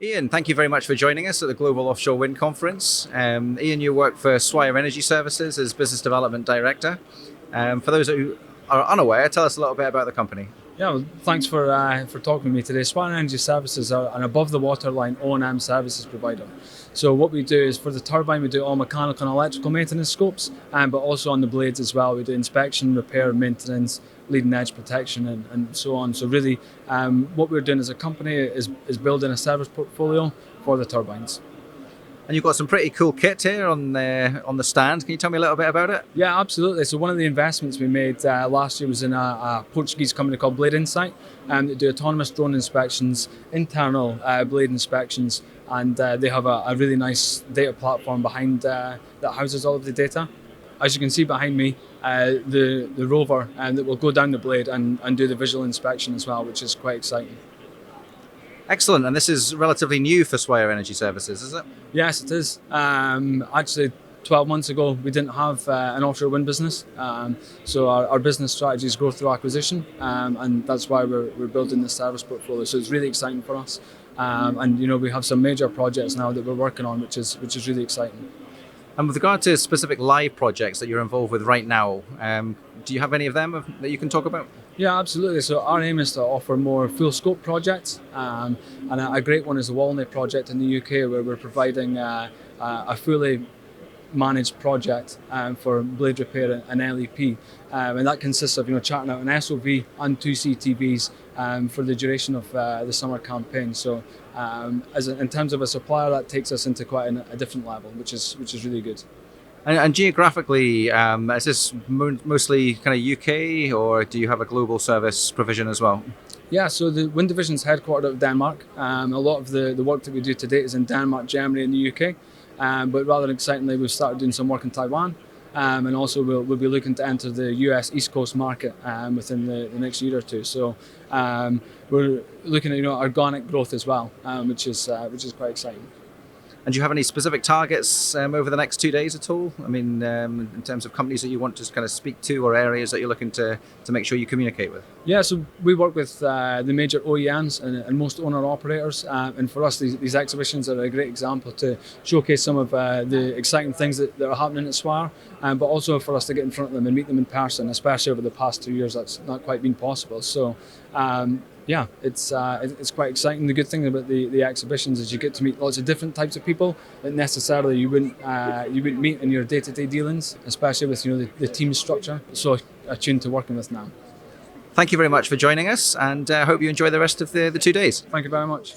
Ian, thank you very much for joining us at the Global Offshore Wind Conference. Ian, you work for Swire Energy Services as Business Development Director. For those who are unaware, tell us a little bit about the company. Yeah, well, thanks for talking with me today. Swire Energy Services are an above the waterline O&M services provider. So what we do is for the turbine, we do all mechanical and electrical maintenance scopes, but also on the blades as well. We do inspection, repair, maintenance, leading edge protection, and so on. So really, what we're doing as a company is building a service portfolio for the turbines. And you've got some pretty cool kit here on the stand. Can you tell me a little bit about it? Yeah, absolutely. So one of the investments we made last year was in a Portuguese company called Blade Insight, that do autonomous drone inspections, internal blade inspections, and they have a really nice data platform behind that houses all of the data. As you can see behind me, the rover that will go down the blade and do the visual inspection as well, which is quite exciting. Excellent. And this is relatively new for Swire Energy Services, is it? Yes, it is. Actually, 12 months ago, we didn't have an offshore wind business. So our business strategy is growth through acquisition, and that's why we're building this service portfolio. So it's really exciting for us. And we have some major projects now that we're working on, which is really exciting. And with regard to specific live projects that you're involved with right now, do you have any of them that you can talk about? Yeah, absolutely. So our aim is to offer more full scope projects, and a great one is the Walney project in the UK, where we're providing a fully managed project for blade repair and LEP, and that consists of charting out an SOV and 2 CTVs for the duration of the summer campaign. So in terms of a supplier, that takes us into quite a different level, which is really good. And geographically, is this mostly kind of UK, or do you have a global service provision as well? Yeah, so the wind division is headquartered out of Denmark. A lot of the work that we do to date is in Denmark, Germany, and the UK. But rather excitingly, we've started doing some work in Taiwan, and also we'll be looking to enter the US East Coast market within the next year or two. So we're looking at organic growth as well, which is quite exciting. And do you have any specific targets over the next 2 days at all? I mean, in terms of companies that you want to kind of speak to, or areas that you're looking to make sure you communicate with? Yeah, so we work with the major OEMs and most owner-operators. And for us, these exhibitions are a great example to showcase some of the exciting things that are happening at Swire, but also for us to get in front of them and meet them in person, especially over the past 2 years, that's not quite been possible. So yeah, it's quite exciting. The good thing about the exhibitions is you get to meet lots of different types of people that necessarily you wouldn't meet in your day-to-day dealings, especially with the team structure. So attuned to working with now. Thank you very much for joining us, and I hope you enjoy the rest of the 2 days. Thank you very much.